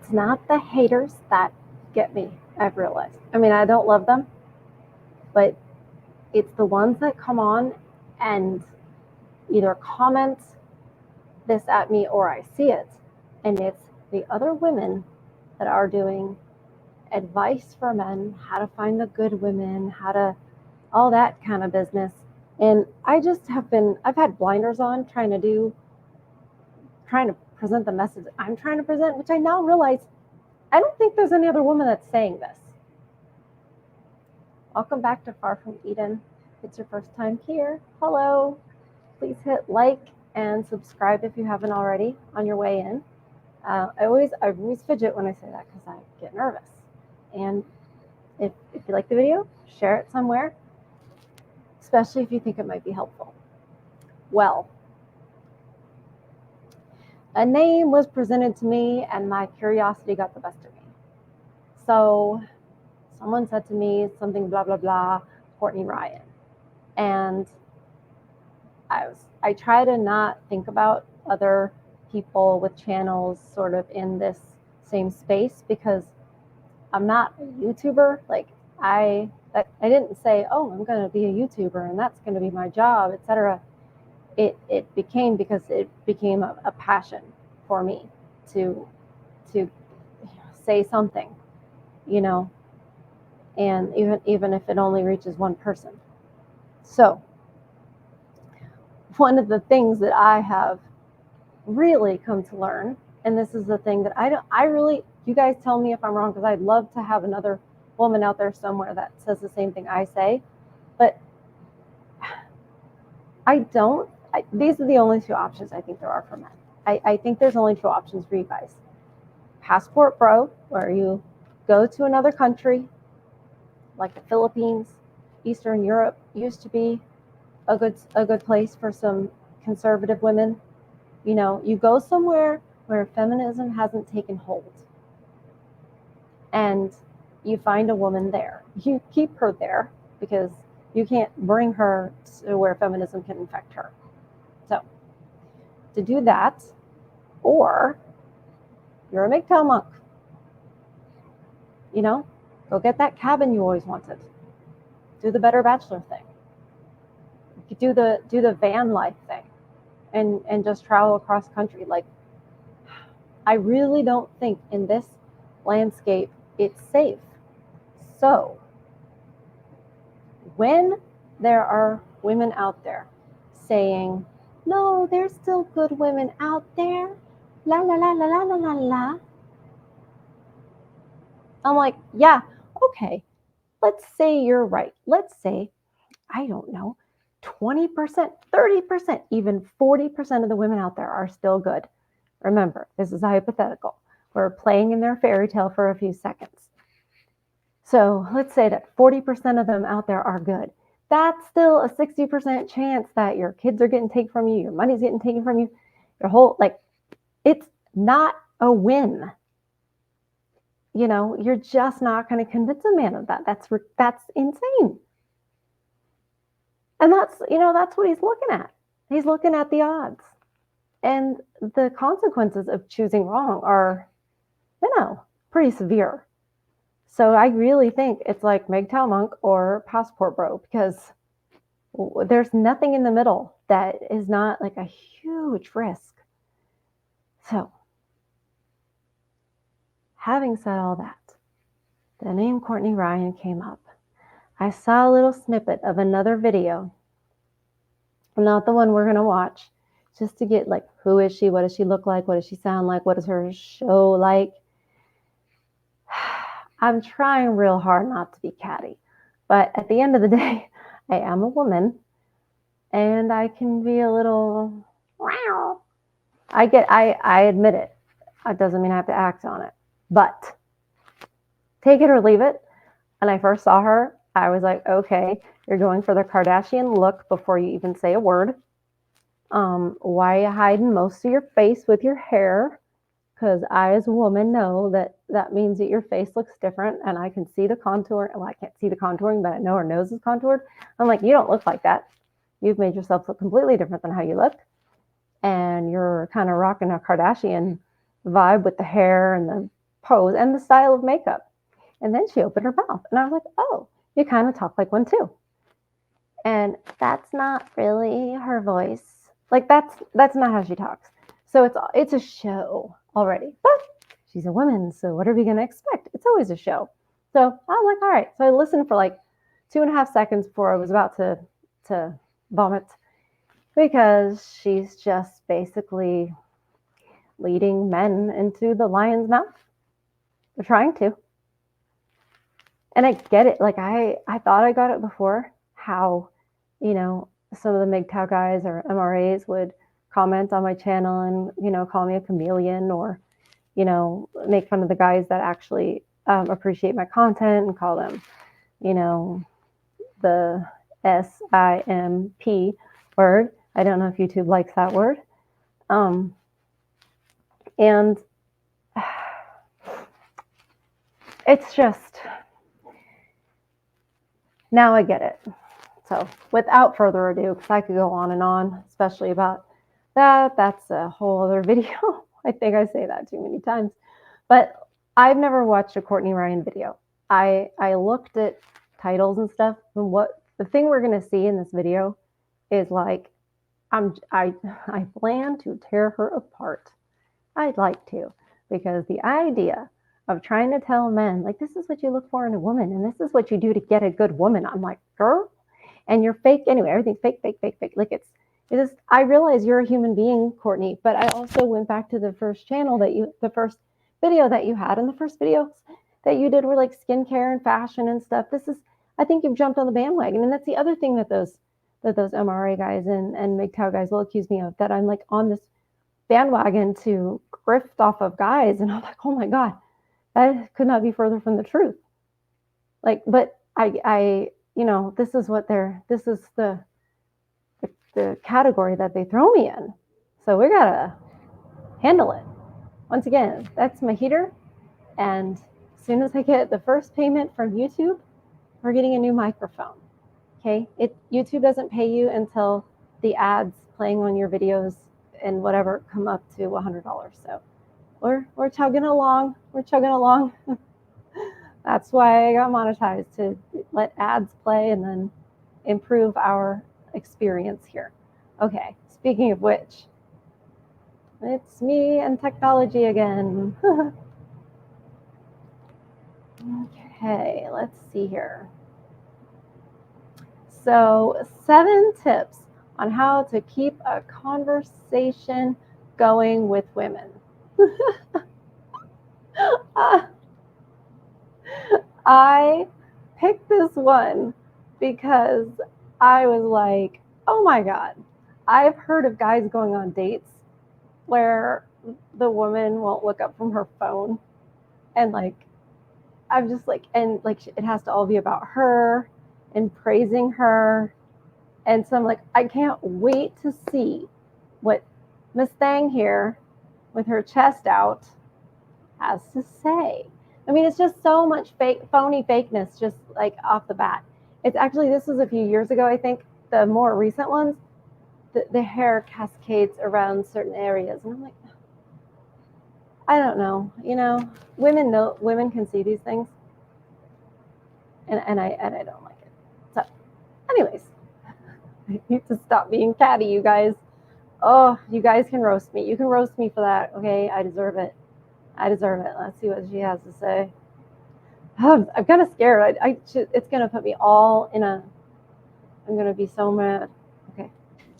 it's not the haters that get me, I've realized. I mean, I don't love them, but it's the ones that come on and either comment this at me or I see it. And it's the other women that are doing advice for men, how to find the good women, how to, all that kind of business. And I just I've had blinders on trying to present the message I'm trying to present, which I now realize I don't think there's any other woman that's saying this. Welcome back to Far From Eden. If it's your first time here, hello. Please hit like and subscribe if you haven't already on your way in. I always fidget when I say that because I get nervous. And if you like the video, share it somewhere, especially if you think it might be helpful. Well, a name was presented to me and my curiosity got the best of me. So someone said to me something blah, blah, blah, Courtney Ryan. And I try to not think about other people with channels sort of in this same space because I'm not a YouTuber. Like I didn't say, oh, I'm going to be a YouTuber and that's going to be my job, etc. It became because it became a passion for me to say something, you know, and even if it only reaches one person. So one of the things that I have really come to learn, and this is the thing that you guys tell me if I'm wrong, because I'd love to have another woman out there somewhere that says the same thing I say, but these are the only two options I think there are for men. I think there's only two options for you guys. Passport bro, where you go to another country, like the Philippines, Eastern Europe used to be a good place for some conservative women. You know, you go somewhere where feminism hasn't taken hold and you find a woman there. You keep her there because you can't bring her to where feminism can infect her. So to do that, or you're a MGTOW monk, you know, go get that cabin you always wanted. Do the Better Bachelor thing. Do the van life thing. And just travel across country. Like, I really don't think in this landscape it's safe. So when there are women out there saying, no, there's still good women out there, la la la la la la la la, I'm like, yeah, okay, let's say you're right. Let's say, I don't know, 20%, 30%, even 40% of the women out there are still good. Remember, this is a hypothetical. We're playing in their fairy tale for a few seconds. So let's say that 40% of them out there are good. That's still a 60% chance that your kids are getting taken from you, your money's getting taken from you, your whole, like, it's not a win. You know, you're just not going to convince a man of that. That's insane. And that's what he's looking at. He's looking at the odds. And the consequences of choosing wrong are, pretty severe. So I really think it's like MGTOW monk or passport bro, because there's nothing in the middle that is not like a huge risk. So having said all that, the name Courtney Ryan came up. I saw a little snippet of another video, not the one we're going to watch, just to get like, who is she? What does she look like? What does she sound like? What is her show like? I'm trying real hard not to be catty, but at the end of the day, I am a woman and I can be a little, wow. I admit it. It doesn't mean I have to act on it, but take it or leave it. And I first saw her, I was like, okay, you're going for the Kardashian look before you even say a word. Why are you hiding most of your face with your hair? Because I, as a woman, know that means that your face looks different, and I can see the contour. Well, I can't see the contouring, but I know her nose is contoured. I'm like, you don't look like that. You've made yourself look completely different than how you look, and you're kind of rocking a Kardashian vibe with the hair and the pose and the style of makeup. And then she opened her mouth, and I was like, oh, you kind of talk like one too. And that's not really her voice. Like that's not how she talks. So it's a show already. But she's a woman, so what are we gonna expect? It's always a show. So I was like, all right. So I listened for like 2.5 seconds before I was about to vomit because she's just basically leading men into the lion's mouth. They're trying to. And I get it. Like I thought I got it before, how, some of the MGTOW guys or MRAs would comment on my channel and, call me a chameleon or, make fun of the guys that actually appreciate my content and call them, the SIMP word. I don't know if YouTube likes that word. And it's just, now I get it. So without further ado, because I could go on and on, especially about that, that's a whole other video. I think I say that too many times. But I've never watched a Courtney Ryan video. I looked at titles and stuff, and what the thing we're gonna see in this video is like, I plan to tear her apart. I'd like to, because the idea of trying to tell men, like, this is what you look for in a woman, and this is what you do to get a good woman. I'm like, girl, and you're fake anyway. Everything's fake, fake, fake, fake. Like it is. I realize you're a human being, Courtney, but I also went back to the first video that you had, and the first videos that you did were like skincare and fashion and stuff. I think you've jumped on the bandwagon, and that's the other thing that those MRA guys and MGTOW guys will accuse me of, that I'm like on this bandwagon to grift off of guys, and I'm like, oh my god, that could not be further from the truth. Like, but I this is the category that they throw me in. So we gotta handle it. Once again, that's my heater. And as soon as I get the first payment from YouTube, we're getting a new microphone. Okay. YouTube doesn't pay you until the ads playing on your videos and whatever come up to $100. So we're chugging along. We're chugging along. That's why I got monetized, to let ads play and then improve our experience here. Okay, speaking of which, it's me and technology again. Okay, let's see here. So 7 tips on how to keep a conversation going with women. I picked this one because I was like, oh my God, I've heard of guys going on dates where the woman won't look up from her phone. And like, I'm just like, and like, it has to all be about her and praising her. And so I'm like, I can't wait to see what Miss Thang here with her chest out has to say. I mean, it's just so much phony fakeness, just like off the bat. It's actually, this was a few years ago, I think. The more recent ones, the hair cascades around certain areas. And I'm like, I don't know. Women can see these things. And I don't like it. So anyways, I need to stop being catty, you guys. Oh, you guys can roast me. You can roast me for that, okay? I deserve it. Let's see what she has to say. I'm kind of scared. It's going to put me all in I'm going to be so mad. Okay.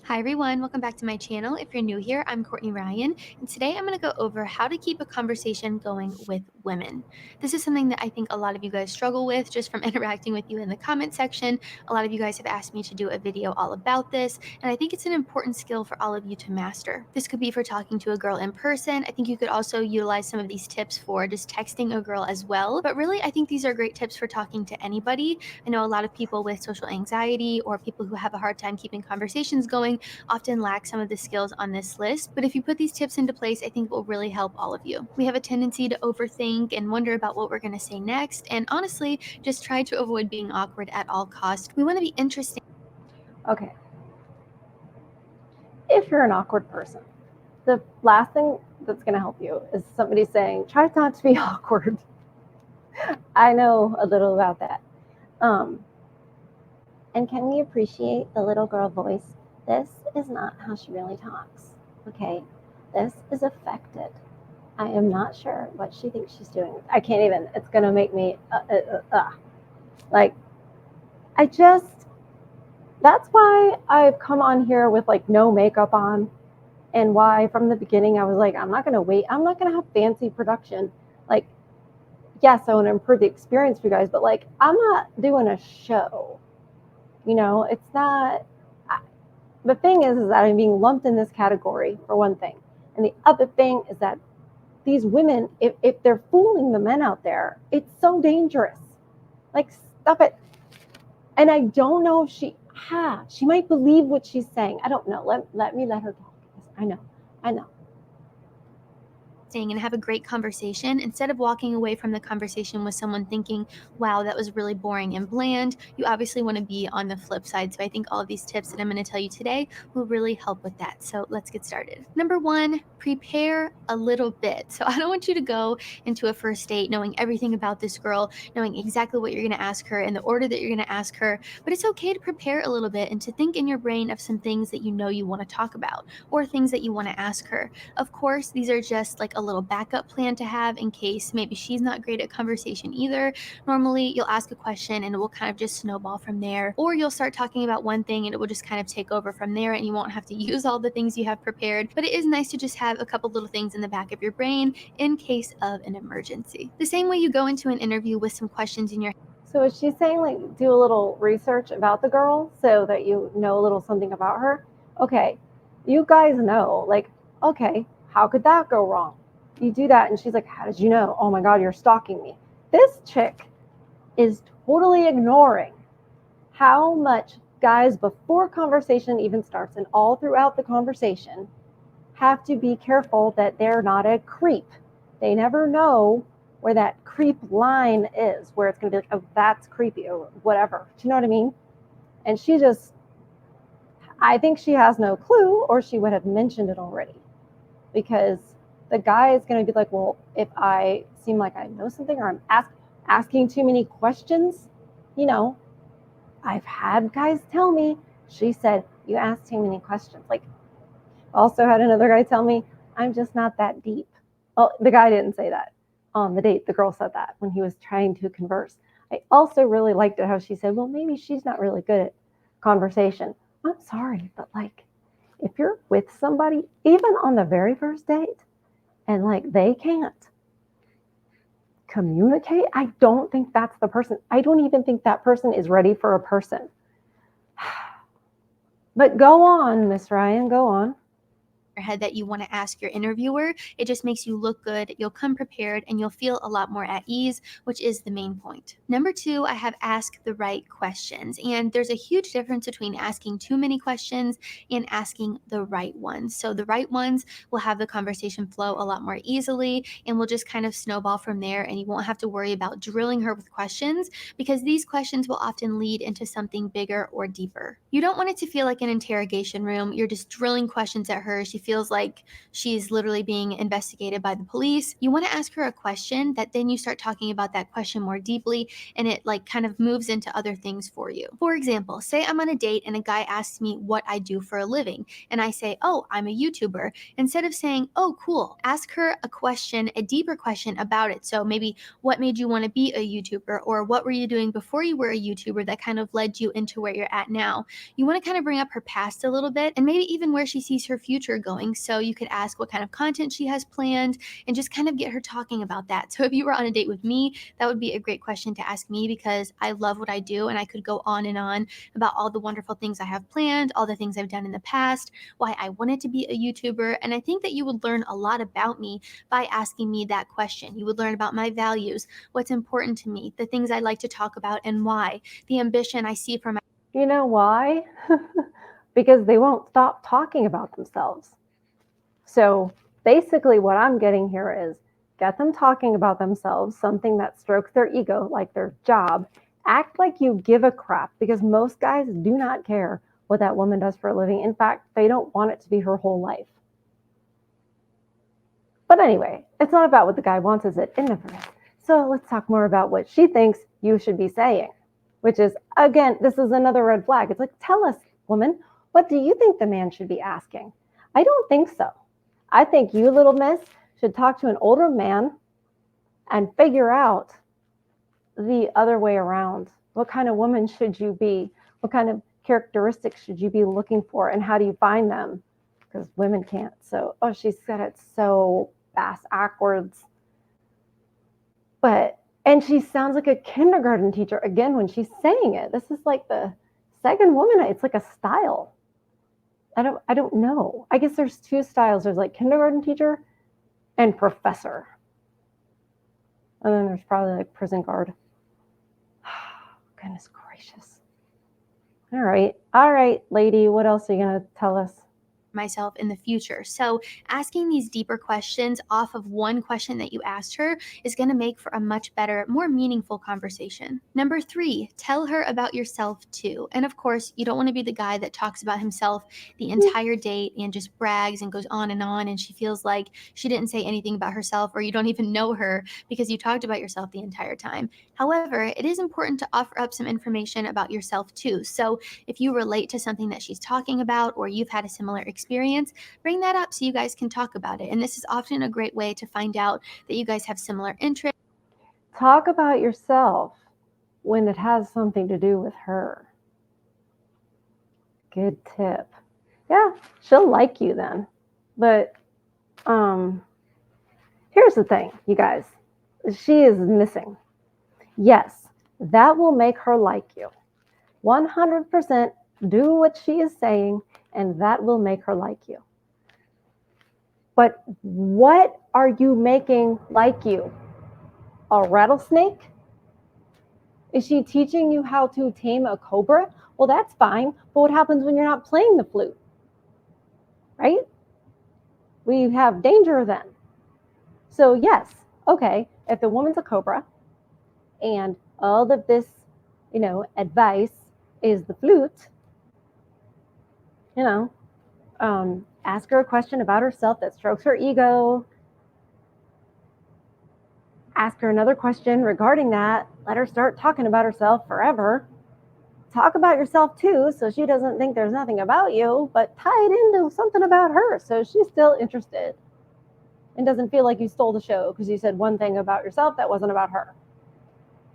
Hi everyone, welcome back to my channel. If you're new here, I'm Courtney Ryan, and today I'm going to go over how to keep a conversation going with women. This is something that I think a lot of you guys struggle with just from interacting with you in the comment section. A lot of you guys have asked me to do a video all about this, and I think it's an important skill for all of you to master. This could be for talking to a girl in person. I think you could also utilize some of these tips for just texting a girl as well, but really I think these are great tips for talking to anybody. I know a lot of people with social anxiety or people who have a hard time keeping conversations going often lack some of the skills on this list, but if you put these tips into place, I think it will really help all of you. We have a tendency to overthink and wonder about what we're going to say next, and honestly, just try to avoid being awkward at all costs. We want to be interesting. Okay. If you're an awkward person, the last thing that's going to help you is somebody saying, try not to be awkward. I know a little about that. And can we appreciate the little girl voice? This is not how she really talks. Okay, this is affected. I am not sure what she thinks she's doing. I can't even. It's gonna make me like. I just. That's why I've come on here with like no makeup on, and why from the beginning I was like, I'm not gonna wait. I'm not gonna have fancy production. Like, yes, I want to improve the experience for you guys, but like, I'm not doing a show. You know, it's not. The thing is that I'm being lumped in this category for one thing, and the other thing is that these women, if they're fooling the men out there, it's so dangerous. Like, stop it. And I don't know if she might believe what she's saying. I don't know. Let me let her talk. I know. And have a great conversation. Instead of walking away from the conversation with someone thinking, wow, that was really boring and bland, you obviously want to be on the flip side. So I think all of these tips that I'm going to tell you today will really help with that. So let's get started. Number one, prepare a little bit. So I don't want you to go into a first date knowing everything about this girl, knowing exactly what you're going to ask her and the order that you're going to ask her, but it's okay to prepare a little bit and to think in your brain of some things that you know you want to talk about or things that you want to ask her. Of course, these are just like a little backup plan to have in case maybe she's not great at conversation either. Normally, you'll ask a question and it will kind of just snowball from there, or you'll start talking about one thing and it will just kind of take over from there and you won't have to use all the things you have prepared. But it is nice to just have a couple little things in the back of your brain in case of an emergency. The same way you go into an interview with some questions in your So is she saying like do a little research about the girl so that you know a little something about her? Okay, you guys know, like, okay, how could that go wrong? You do that and she's like, how did you know? Oh my God, you're stalking me. This chick is totally ignoring how much guys before conversation even starts and all throughout the conversation have to be careful that they're not a creep. They never know where that creep line is, where it's going to be like, oh, that's creepy or whatever. Do you know what I mean? And she just, I think she has no clue, or she would have mentioned it already. Because the guy is going to be like, well, if I seem like I know something or I'm asking too many questions, you know, I've had guys tell me, she said, you ask too many questions. Like, also had another guy tell me, I'm just not that deep. Well, the guy didn't say that on the date. The girl said that when he was trying to converse. I also really liked it how she said, well, maybe she's not really good at conversation. I'm sorry, but like, if you're with somebody, even on the very first date, and like they can't communicate, I don't think that's the person. I don't even think that person is ready for a person. But go on, Miss Ryan, go on. head that you want to ask your interviewer. It just makes you look good, you'll come prepared, and you'll feel a lot more at ease, which is the main point. Number two, I have ask the right questions. And there's a huge difference between asking too many questions and asking the right ones. So the right ones will have the conversation flow a lot more easily and will just kind of snowball from there, and you won't have to worry about drilling her with questions because these questions will often lead into something bigger or deeper. You don't want it to feel like an interrogation room. You're just drilling questions at her. She feels like she's literally being investigated by the police. You want to ask her a question that then you start talking about that question more deeply and it like kind of moves into other things for you. For example, say I'm on a date and a guy asks me what I do for a living and I say, oh, I'm a YouTuber. Instead of saying, oh, cool, ask her a question, a deeper question about it. So maybe what made you want to be a YouTuber, or what were you doing before you were a YouTuber that kind of led you into where you're at now? You want to kind of bring up her past a little bit and maybe even where she sees her future going. So you could ask what kind of content she has planned and just kind of get her talking about that. So if you were on a date with me, that would be a great question to ask me because I love what I do and I could go on and on about all the wonderful things I have planned, all the things I've done in the past, why I wanted to be a YouTuber. And I think that you would learn a lot about me by asking me that question. You would learn about my values, what's important to me, the things I like to talk about and why, the ambition I see for my. You know why? Because they won't stop talking about themselves. So basically, what I'm getting here is get them talking about themselves, something that strokes their ego, like their job. Act like you give a crap because most guys do not care what that woman does for a living. In fact, they don't want it to be her whole life. But anyway, it's not about what the guy wants, is it? It never is. So let's talk more about what she thinks you should be saying, which is, again, this is another red flag. It's like, tell us, woman, what do you think the man should be asking? I don't think so. I think you, little miss, should talk to an older man and figure out the other way around. What kind of woman should you be? What kind of characteristics should you be looking for? And how do you find them? Because women can't. So, oh, she said it so backwards. And she sounds like a kindergarten teacher again when she's saying it. This is like the second woman. It's like a style. I don't know. I guess there's two styles. There's like kindergarten teacher and professor. And then there's probably like prison guard. Goodness gracious. All right, lady. What else are you going to tell us? Myself in the future. So asking these deeper questions off of one question that you asked her is going to make for a much better, more meaningful conversation. Number 3, tell her about yourself too. And of course, you don't want to be the guy that talks about himself the entire date and just brags and goes on, and she feels like she didn't say anything about herself, or you don't even know her because you talked about yourself the entire time. However, it is important to offer up some information about yourself too. So if you relate to something that she's talking about, or you've had a similar experience, bring that up so you guys can talk about it. And this is often a great way to find out that you guys have similar interests. Talk about yourself when it has something to do with her. Good tip. Yeah, she'll like you then. But here's the thing, you guys. She is missing. Yes, that will make her like you. 100% do what she is saying, and that will make her like you. But what are you making like you? A rattlesnake? Is she teaching you how to tame a cobra? Well, that's fine. But what happens when you're not playing the flute? Right? We have danger then. So yes, okay, if the woman's a cobra and all of this, advice is the flute, ask her a question about herself that strokes her ego. Ask her another question regarding that. Let her start talking about herself forever. Talk about yourself too, so she doesn't think there's nothing about you, but tie it into something about her so she's still interested and doesn't feel like you stole the show because you said one thing about yourself that wasn't about her.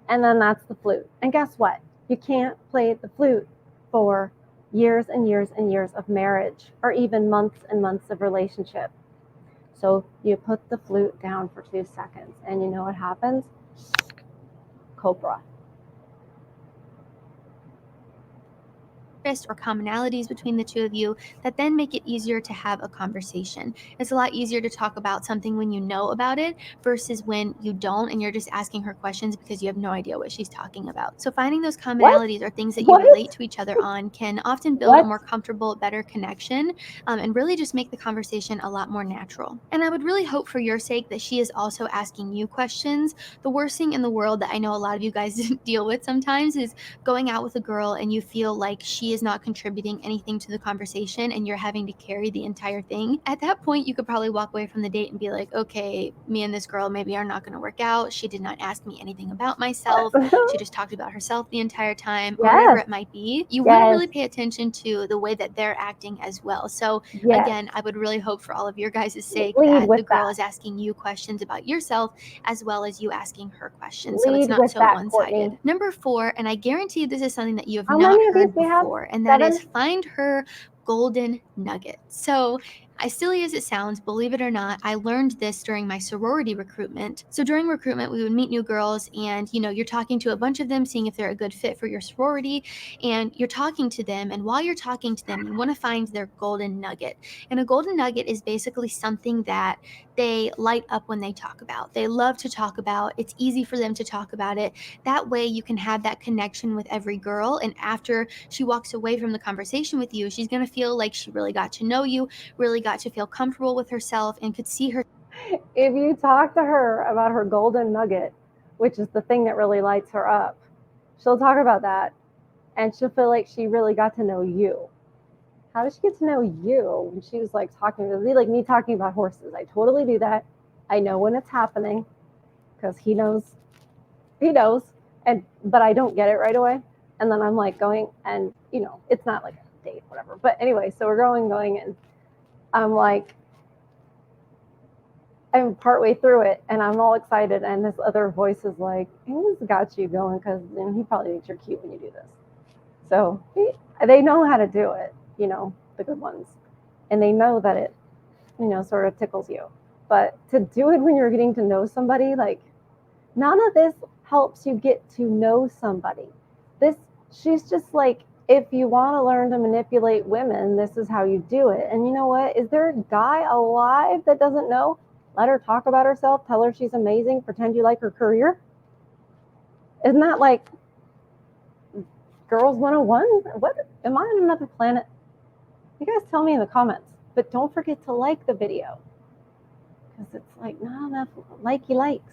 And then that's the flute. And guess what? You can't play the flute for years and years and years of marriage, or even months and months of relationship. So you put the flute down for 2 seconds, and you know what happens? Cobra. Or commonalities between the two of you that then make it easier to have a conversation. It's a lot easier to talk about something when you know about it versus when you don't and you're just asking her questions because you have no idea what she's talking about. So finding those commonalities or things that you relate to each other on can often build a more comfortable, better connection, and really just make the conversation a lot more natural. And I would really hope for your sake that she is also asking you questions. The worst thing in the world that I know a lot of you guys deal with sometimes is going out with a girl and you feel like she is not contributing anything to the conversation and you're having to carry the entire thing. At that point, you could probably walk away from the date and be like, okay, me and this girl maybe are not going to work out. She did not ask me anything about myself. She just talked about herself the entire time, or whatever it might be. You want to really pay attention to the way that they're acting as well. So again, I would really hope for all of your guys' sake that the girl is asking you questions about yourself as well as you asking her questions. So it's not so one-sided. Number 4, and I guarantee this is something that you have not heard before, and that is find her golden nugget. So as silly as it sounds, believe it or not, I learned this during my sorority recruitment. So during recruitment, we would meet new girls and, you're talking to a bunch of them, seeing if they're a good fit for your sorority, and you're talking to them. And while you're talking to them, you want to find their golden nugget. And a golden nugget is basically something that they light up when they talk about. They love to talk about. It's easy for them to talk about it. That way you can have that connection with every girl. And after she walks away from the conversation with you, she's going to feel like she really got to know you, really got to feel comfortable with herself, and could see her. If you talk to her about her golden nugget, which is the thing that really lights her up, she'll talk about that and she'll feel like she really got to know you. How did she get to know you when she was like talking? It would be like me talking about horses. I totally do that. I know when it's happening because he knows, but I don't get it right away. And then I'm like going, and it's not like a date, whatever. But anyway, so we're going, and I'm like, I'm partway through it, and I'm all excited, and this other voice is like, "Who's got you going?" Because he probably thinks you're cute when you do this. So they know how to do it, the good ones, and they know that it, sort of tickles you. But to do it when you're getting to know somebody, like, none of this helps you get to know somebody. This, she's just like, if you want to learn to manipulate women, this is how you do it. And you know what? Is there a guy alive that doesn't know? Let her talk about herself, tell her she's amazing, pretend you like her career. Isn't that like Girls 101? What? Am I on another planet? You guys tell me in the comments. But don't forget to like the video, because it's like not enough likey likes.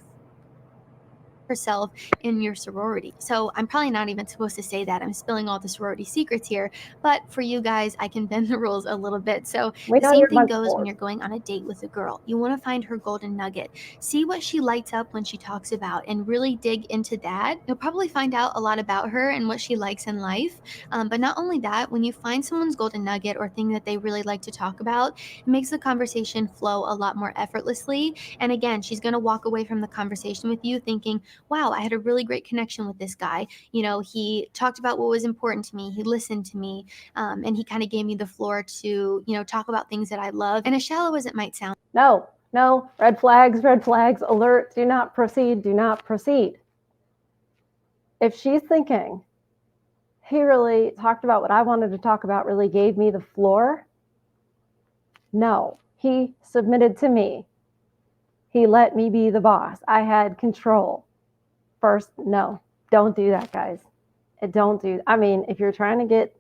Herself in your sorority. So I'm probably not even supposed to say that. I'm spilling all the sorority secrets here, but for you guys, I can bend the rules a little bit. So the same thing goes when you're going on a date with a girl. You want to find her golden nugget. See what she lights up when she talks about, and really dig into that. You'll probably find out a lot about her and what she likes in life. But not only that, when you find someone's golden nugget or thing that they really like to talk about, it makes the conversation flow a lot more effortlessly. And again, she's going to walk away from the conversation with you thinking, wow, I had a really great connection with this guy. He talked about what was important to me. He listened to me, and he kind of gave me the floor to, talk about things that I love. And as shallow as it might sound. No, red flags, alert, do not proceed, do not proceed. If she's thinking, he really talked about what I wanted to talk about, really gave me the floor, no, he submitted to me. He let me be the boss. I had control. First, no, don't do that, guys. I mean, if you're trying to get,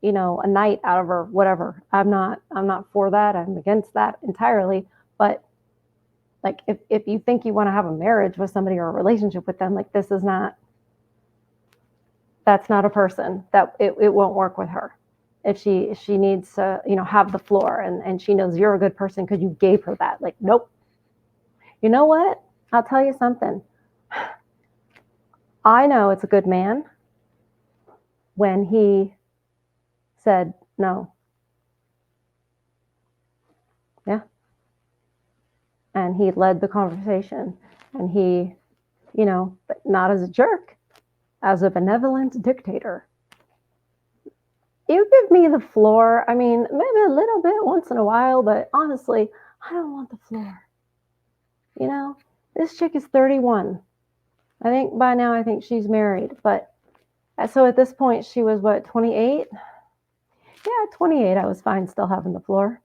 a night out of her, whatever, I'm not for that. I'm against that entirely. But like, if you think you want to have a marriage with somebody or a relationship with them, like, that's not a person that it won't work with her. If she needs to, have the floor, and she knows you're a good person because you gave her that. Like, nope. You know what? I'll tell you something. I know it's a good man when he said no. Yeah. And he led the conversation, and he, but not as a jerk, as a benevolent dictator. You give me the floor. I mean, maybe a little bit once in a while, but honestly, I don't want the floor. This chick is 31. I think by now, I think she's married. But so at this point, she was what, 28? Yeah, 28. I was fine still having the floor.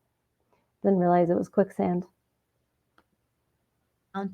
Didn't realize it was quicksand.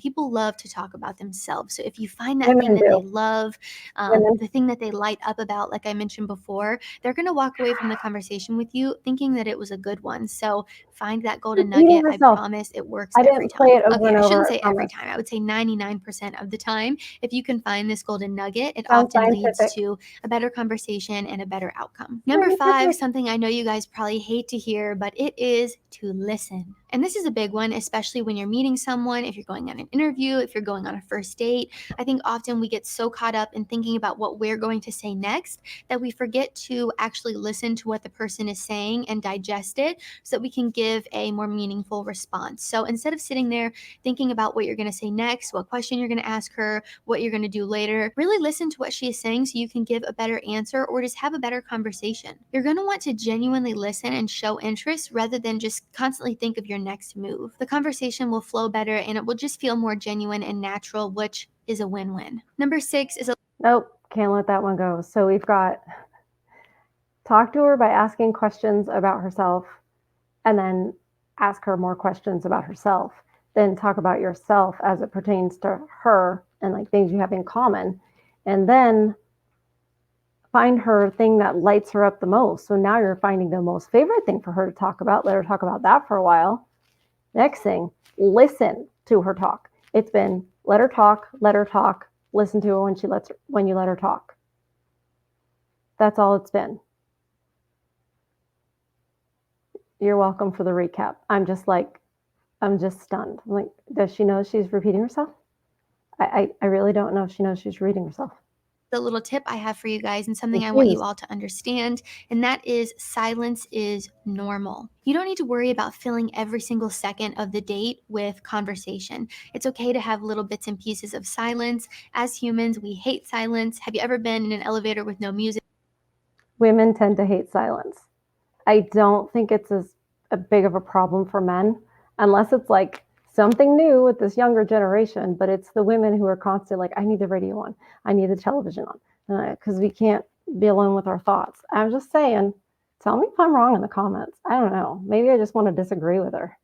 People love to talk about themselves. So if you find that thing that they love, the thing that they light up about, like I mentioned before, they're going to walk away from the conversation with you thinking that it was a good one. So find that golden nugget. I promise it works every time. Okay, I shouldn't say every time. I would say 99% of the time. If you can find this golden nugget, it often leads to a better conversation and a better outcome. Number 5, something I know you guys probably hate to hear, but it is to listen. And this is a big one, especially when you're meeting someone, if you're going on an interview, if you're going on a first date. I think often we get so caught up in thinking about what we're going to say next that we forget to actually listen to what the person is saying and digest it so that we can give a more meaningful response. So instead of sitting there thinking about what you're going to say next, what question you're going to ask her, what you're going to do later, really listen to what she is saying so you can give a better answer or just have a better conversation. You're going to want to genuinely listen and show interest rather than just constantly think of your next move. The conversation will flow better and it will just feel more genuine and natural, which is a win-win. Number 6 is nope, can't let that one go. So we've got talk to her by asking questions about herself, and then ask her more questions about herself. Then talk about yourself as it pertains to her and like things you have in common. And then find her thing that lights her up the most. So now you're finding the most favorite thing for her to talk about. Let her talk about that for a while. Next thing, listen to her talk. It's been let her talk, listen to her when you let her talk. That's all it's been. You're welcome for the recap. I'm just like, I'm just stunned. I'm like, does she know she's repeating herself? I really don't know if she knows she's reading herself. The little tip I have for you guys and something I want you Confused. all to understand, and that is silence is normal. You don't need to worry about filling every single second of the date with conversation. It's okay to have little bits and pieces of silence. As humans, we hate silence. Have you ever been in an elevator with no music? Women tend to hate silence. I don't think it's as a big of a problem for men, unless it's like something new with this younger generation. But it's the women who are constantly like, I need the radio on, I need the television on, because we can't be alone with our thoughts. I'm just saying, tell me if I'm wrong in the comments. I don't know. Maybe I just want to disagree with her.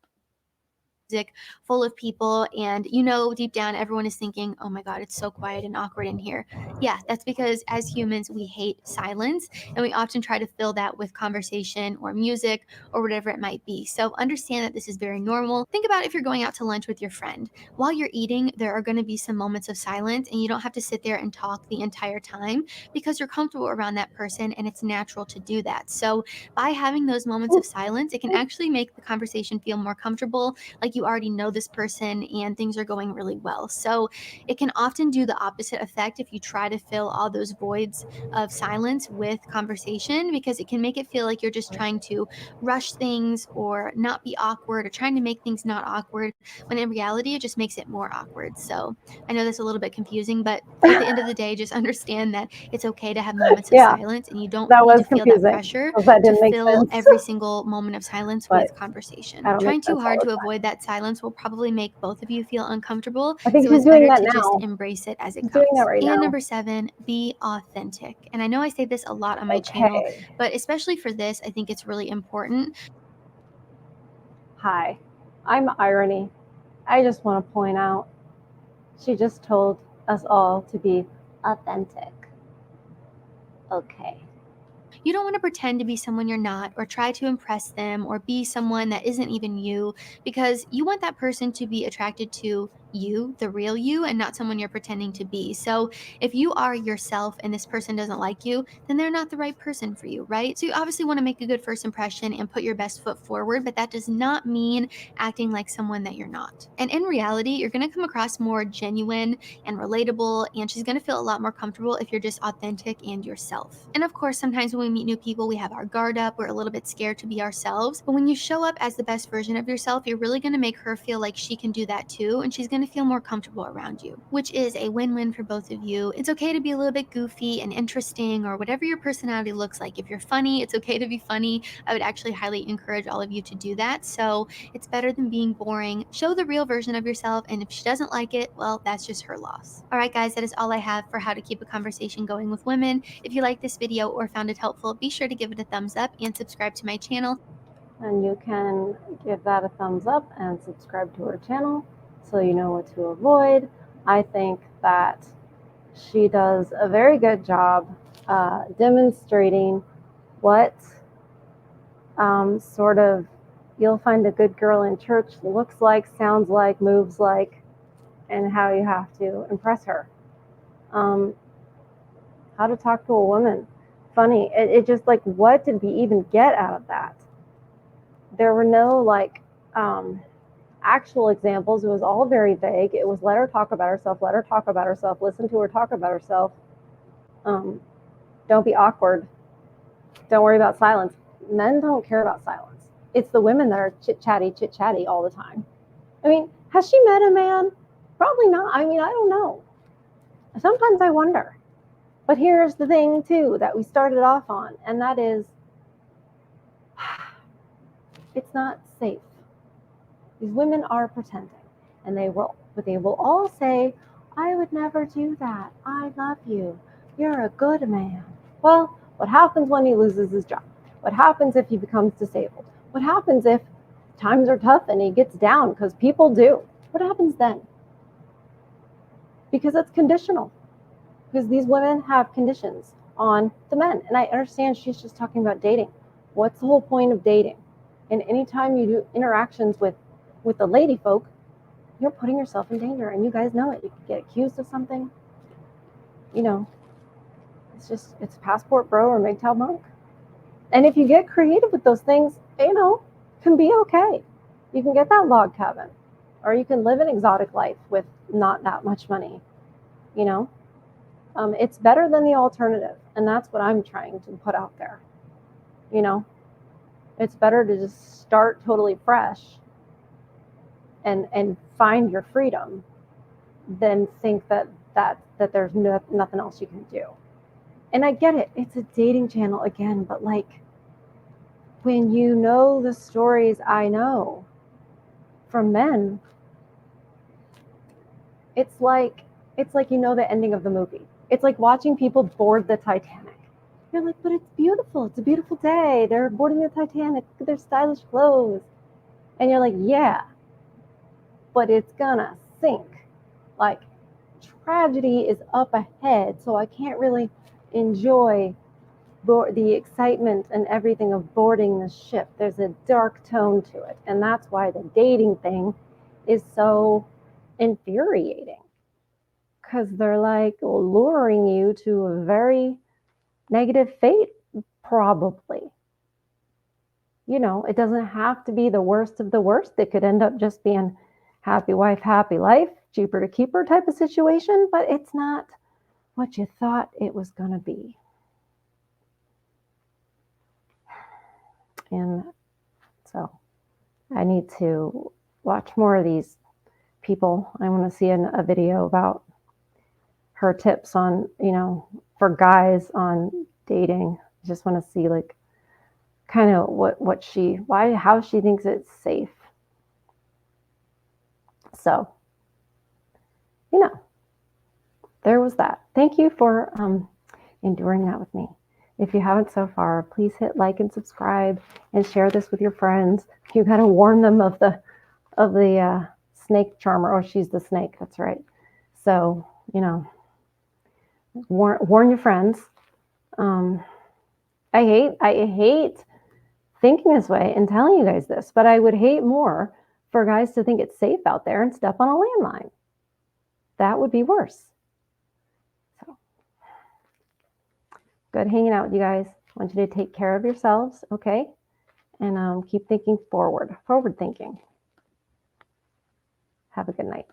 Full of people, and you know deep down everyone is thinking, oh my god, it's so quiet and awkward in here. Yeah, that's because as humans we hate silence, and we often try to fill that with conversation or music or whatever it might be. So understand that this is very normal. Think about if you're going out to lunch with your friend. While you're eating, there are going to be some moments of silence, and you don't have to sit there and talk the entire time because you're comfortable around that person and it's natural to do that. So by having those moments of silence, it can actually make the conversation feel more comfortable, like you already know this person and things are going really well. So it can often do the opposite effect if you try to fill all those voids of silence with conversation, because it can make it feel like you're just trying to rush things or not be awkward or trying to make things not awkward, when in reality it just makes it more awkward. So I know that's a little bit confusing, but at the end of the day, just understand that it's okay to have moments of Yeah, silence, and you don't that need was to feel that confusing pressure because that to didn't make fill sense. every single moment of silence But with I conversation. don't make Trying too sense all hard the to time. avoid that silence will probably make both of you feel uncomfortable, I think so she's it's doing better that to just now. embrace it as it She's doing that comes. right And now. number 7, be authentic. And I know I say this a lot on my channel, Okay. but especially for this, I think it's really important. Hi, I'm Irony. I just want to point out she just told us all to be authentic. Okay. You don't want to pretend to be someone you're not, or try to impress them, or be someone that isn't even you, because you want that person to be attracted to you, the real you, and not someone you're pretending to be. So if you are yourself and this person doesn't like you, then they're not the right person for you, right? So you obviously want to make a good first impression and put your best foot forward, but that does not mean acting like someone that you're not. And in reality, you're going to come across more genuine and relatable, and she's going to feel a lot more comfortable if you're just authentic and yourself. And of course, sometimes when we meet new people, we have our guard up, we're a little bit scared to be ourselves, but when you show up as the best version of yourself, you're really going to make her feel like she can do that too, and she's going to feel more comfortable around you, which is a win-win for both of you. It's okay to be a little bit goofy and interesting, or whatever your personality looks like. If you're funny, it's okay to be funny. I would actually highly encourage all of you to do that. So it's better than being boring. Show the real version of yourself, and if she doesn't like it, well, that's just her loss. All right, guys, that is all I have for how to keep a conversation going with women. If you liked this video or found it helpful, be sure to give it a thumbs up and subscribe to my channel. And you can give that a thumbs up and subscribe to her channel so you know what to avoid. I think that she does a very good job demonstrating what sort of you'll find a good girl in church looks like, sounds like, moves like, and how you have to impress her. Um, how to talk to a woman. Funny. It just like, what did we even get out of that? There were no like actual examples. It was all very vague. It was let her talk about herself, let her talk about herself, listen to her talk about herself. Don't be awkward. Don't worry about silence. Men don't care about silence. It's the women that are chit chatty all the time. I mean, has she met a man? Probably not. I mean, I don't know. Sometimes I wonder. But here's the thing, too, that we started off on, and that is it's not safe. These women are pretending, and but they will all say, I would never do that. I love you. You're a good man. Well, what happens when he loses his job? What happens if he becomes disabled? What happens if times are tough and he gets down? Because people do. What happens then? Because it's conditional. Because these women have conditions on the men. And I understand she's just talking about dating. What's the whole point of dating? And anytime you do interactions with the lady folk, you're putting yourself in danger, and you guys know it. You could get accused of something. You know, it's passport bro or MGTOW monk. And if you get creative with those things, can be okay. You can get that log cabin, or you can live an exotic life with not that much money, you know? It's better than the alternative, and that's what I'm trying to put out there, you know? It's better to just start totally fresh and find your freedom than think that there's nothing else you can do. And I get it, it's a dating channel again, but like, when you know the stories I know from men, it's like you know the ending of the movie. It's like watching people board the Titanic. You're like, but it's beautiful. It's a beautiful day. They're boarding the Titanic. Look at their stylish clothes. And you're like, yeah, but it's gonna sink. Like, tragedy is up ahead, so I can't really enjoy the excitement and everything of boarding the ship. There's a dark tone to it, and that's why the dating thing is so infuriating, because they're like luring you to a very negative fate, probably. You know, it doesn't have to be the worst of the worst. It could end up just being happy wife, happy life, cheaper to keep her type of situation, but it's not what you thought it was going to be. And so I need to watch more of these people. I want to see a video about her tips on, you know, for guys on dating. I just want to see like kind of how she thinks it's safe. So, you know, there was that. Thank you for enduring that with me. If you haven't so far, please hit like and subscribe and share this with your friends. You got to warn them of the snake charmer. Oh, she's the snake. That's right. So, you know, warn your friends. I hate thinking this way and telling you guys this, but I would hate more for guys to think it's safe out there and step on a landmine. That would be worse. So, good hanging out with you guys. I want you to take care of yourselves, okay? And keep thinking forward thinking. Have a good night.